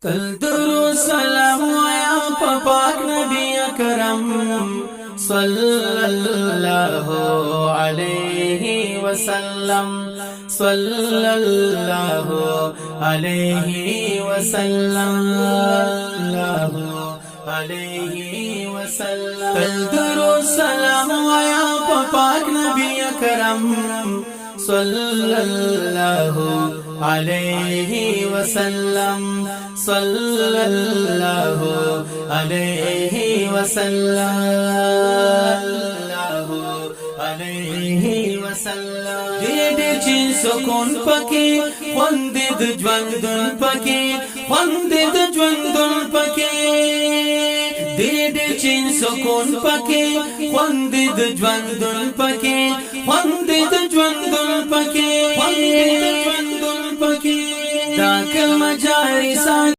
تل درود سلام یا پاک نبی اکرم صلی اللہ علیہ وسلم صلی اللہ علیہ وسلم اللہ علیہ وسلم تل درود سلام یا پاک نبی اکرم صلی اللہ علیہ وسلم صلی اللہ علیہ وسلم اللہ علیہ وسلم دیر چین سکون پکی خوندد جوندن پکی خوندد جوندن پکی دیر چین سکون پکی خوندد جوندن پکی خوندد جوندن پکی خوندد جوندن پکی دا کلمہ جاری سات